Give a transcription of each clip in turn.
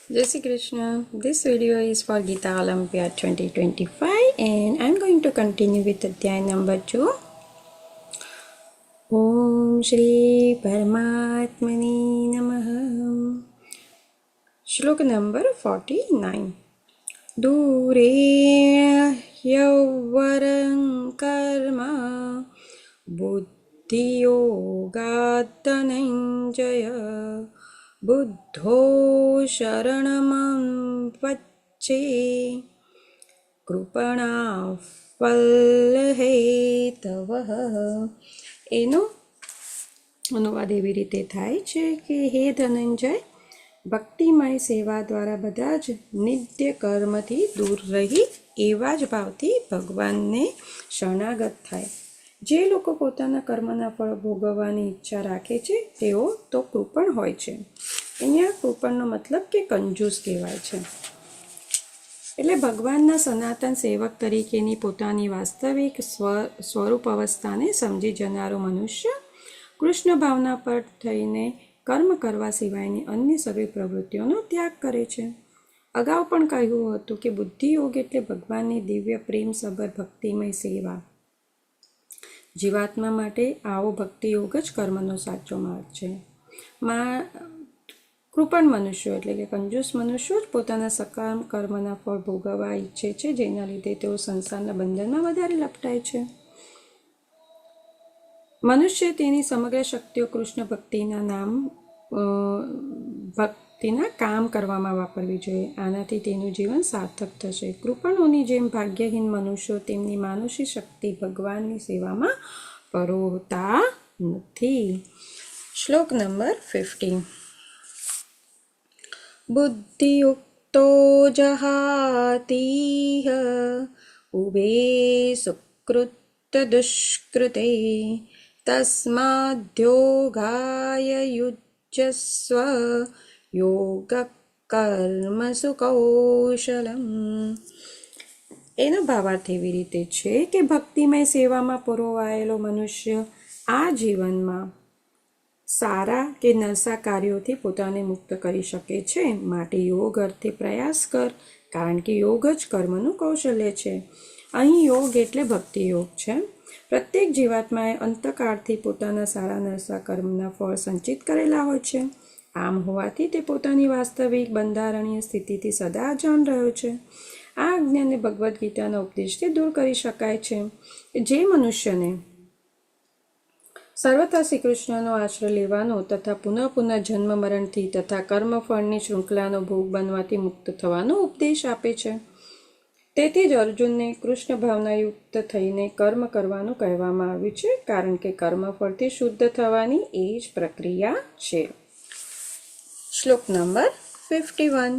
Jai Shri Krishna. This video is for Gita Olympiad 2025 and I'm going to continue with Adhyay number 2. Om Shri Paramatmani Namaha. Shlok number 49. Dure Yavaram Karma Buddhiyogat Dhananjaya બુદ્ધો શરણમં વચ્ચે કૃપણા ફલહેતવઃ. એનો અનુવાદ એવી રીતે થાય છે કે હે ધનંજય, ભક્તિમય સેવા દ્વારા બધા જ નિત્ય કર્મથી દૂર રહી એવા જ ભાવથી ભગવાનને શરણાગત થાય. જે લોકો પોતાના કર્મના ફળ ભોગવવાની ઈચ્છા રાખે છે તેઓ તો કૃપણ હોય છે. અહીંયા કૃપણનો મતલબ કે કંજૂસ કહેવાય છે. એટલે ભગવાનના સનાતન સેવક તરીકેની પોતાની વાસ્તવિક સ્વરૂપ અવસ્થાને સમજી જનારો મનુષ્ય કૃષ્ણ ભાવના પર થઈને કર્મ કરવા સિવાયની અન્ય સર્વે પ્રવૃત્તિઓનો ત્યાગ કરે છે. અગાઉ પણ કહ્યું હતું કે બુદ્ધિયોગ એટલે ભગવાનની દિવ્ય પ્રેમસભર ભક્તિમય સેવા. જીવાત્મા માટે આવો ભક્તિયોગ જ કર્મનો સાચો માર્ગ છે. કૃપણ મનુષ્યો એટલે કે કંજૂસ મનુષ્યો જ પોતાના સકામ કર્મના ફળ ભોગવવા ઈચ્છે છે, જેના લીધે તેઓ સંસારના બંધનમાં વધારે લપટાય છે. મનુષ્ય તેની સમગ્ર શક્તિઓ કૃષ્ણ ભક્તિના કામ કરવામાં વાપરવી જોઈએ. આનાથી તેનું જીવન સાર્થક થશે. કૃપણોની જેમ ભાગ્યહીન મનુષ્યો તેમની માનુષી શક્તિ ભગવાનની સેવામાં પરોવતા નથી. શ્લોક નંબર 50. બુદ્ધિયુક્તો જહાતીહ ઉભે સુકૃત દુષ્કૃતે તસ્માદ્યોગાય યુજ્યસ્વ યોગ કર્મસુ કૌશલમ. એનો ભાવાર્થ એવી રીતે છે કે ભક્તિમય સેવામાં પરોવાયેલો મનુષ્ય આ જીવનમાં સારા કે નરસા કાર્યોથી પોતાને મુક્ત કરી શકે છે. માટે યોગ અર્થે પ્રયાસ કર, કારણ કે યોગ જ કર્મનું કૌશલ્ય છે. અહીં યોગ એટલે ભક્તિ યોગ છે. પ્રત્યેક જીવાત્માએ અંતકાળથી પોતાના સારા નરસા કર્મના ફળ સંચિત કરેલા હોય છે. આમ હોવાથી તે પોતાની વાસ્તવિક બંધારણીય સ્થિતિથી સદા અજાણ રહ્યો છે. આ અજ્ઞાનને ભગવદ્ ગીતાના ઉપદેશથી દૂર કરી શકાય છે. જે મનુષ્યને સર્વથા શ્રી કૃષ્ણનો આશ્રય લેવાનો તથા પુનઃ જન્મ મરણથી તથા કર્મફળની શૃંખલાનો ભોગ બનવાથી મુક્ત થવાનો ઉપદેશ આપે છે. તેથી જ અર્જુનને કૃષ્ણ ભાવનાયુક્ત થઈને કર્મ કરવાનું કહેવામાં આવ્યું છે, કારણ કે કર્મફળથી શુદ્ધ થવાની એ જ પ્રક્રિયા છે. શ્લોક નંબર 51.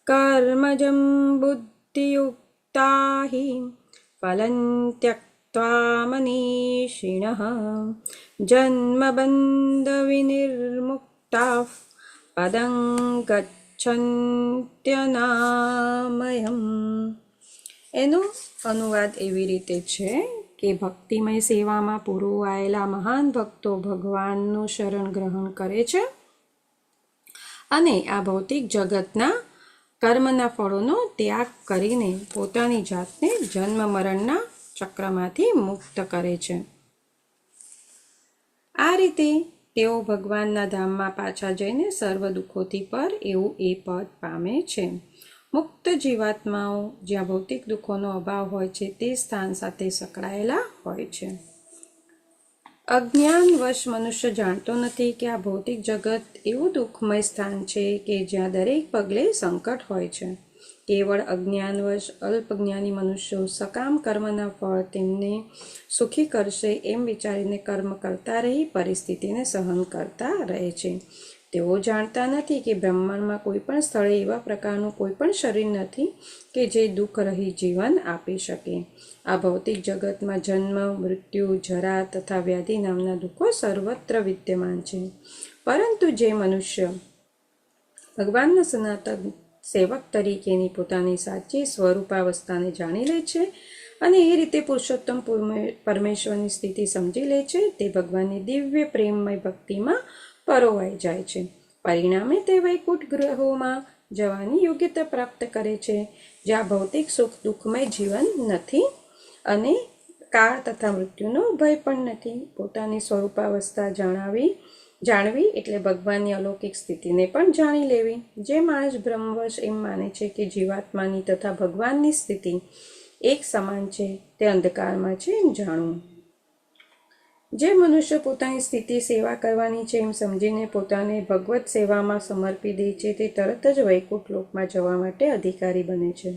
કર્મજં બુદ્ધિયુક્તા હિ ફલં ત્યક્ત્વા મનીષિણઃ જન્મબંધવિનિર્મુક્તાઃ પદં ગચ્છન્ત્યનામયમ. એનો અનુવાદ એવી રીતે છે કે ભક્તિમય સેવામાં પુરોવાયેલા મહાન ભક્તો ભગવાનનું શરણ ગ્રહણ કરે છે અને આ ભૌતિક જગતના કર્મના ફળોનો ત્યાગ કરીને પોતાની જાતને જન્મ મરણના ચક્રમાંથી મુક્ત કરે છે. આ રીતે તેઓ ભગવાનના ધામમાં પાછા જઈને સર્વ દુઃખોથી પર એવું એ પદ પામે છે. મુક્ત જીવાત્માઓ જ્યાં ભૌતિક દુઃખોનો અભાવ હોય છે તે સ્થાન સાથે સંકળાયેલા હોય છે. અજ્ઞાનવશ મનુષ્ય જાણતો નથી કે આ ભૌતિક જગત એવું દુઃખમય સ્થાન છે કે જ્યાં દરેક પગલે સંકટ હોય છે. કેવળ અજ્ઞાનવશ અલ્પજ્ઞાની મનુષ્યો સકામ કર્મના ફળ તેમને સુખી કરશે એમ વિચારીને કર્મ કરતા રહી પરિસ્થિતિને સહન કરતા રહે છે. તેઓ જાણતા નથી કે બ્રહ્માંડમાં કોઈ પણ સ્થળે એવા પ્રકારનું કોઈ પણ શરીર નથી કે જે દુઃખ રહી જીવન આપી શકે. આ ભૌતિક જગતમાં જન્મ, મૃત્યુ, જરા તથા વ્યાધિ નામના દુઃખો સર્વત્ર વિદ્યમાન છે. પરંતુ જે મનુષ્ય ભગવાનના સનાતન સેવક તરીકેની પોતાની સાચી સ્વરૂપાવસ્થાને જાણી લે છે અને એ રીતે પુરુષોત્તમ પરમેશ્વરની સ્થિતિ સમજી લે છે, તે ભગવાનની દિવ્ય પ્રેમમય ભક્તિમાં પરોવાઈ જાય છે. પરિણામે તે વૈકુંઠ ગ્રહોમાં જવાની યોગ્યતા પ્રાપ્ત કરે છે, જ્યાં ભૌતિક સુખ દુઃખમય જીવન નથી અને કાળ તથા મૃત્યુનો ભય પણ નથી. પોતાની સ્વરૂપાવસ્થા જાણવી એટલે ભગવાનની અલૌકિક સ્થિતિને પણ જાણી લેવી. જે માણસ બ્રહ્મવશ એમ માને છે કે જીવાત્માની તથા ભગવાનની સ્થિતિ એક સમાન છે, તે અંધકારમાં છે એમ જાણવું. જે મનુષ્ય પોતાની સ્થિતિ સેવા કરવાની છે એમ સમજીને પોતાને ભગવત સેવામાં સમર્પી દે છે, તે તરત જ વૈકુંઠ લોકમાં જવા માટે અધિકારી બને છે.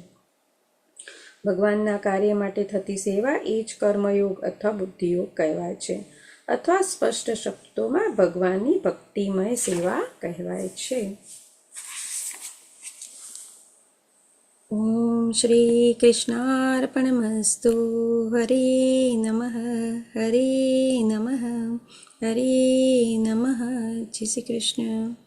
ભગવાનના કાર્ય માટે થતી સેવા એ જ કર્મયોગ અથવા બુદ્ધિયોગ કહેવાય છે, અથવા સ્પષ્ટ શબ્દોમાં ભગવાનની ભક્તિમય સેવા કહેવાય છે. ઓમ શ્રી કૃષ્ણાર્પણમસ્તુ. હરે નમઃ હરે નમઃ હરે નમઃ. જય શ્રી કૃષ્ણ.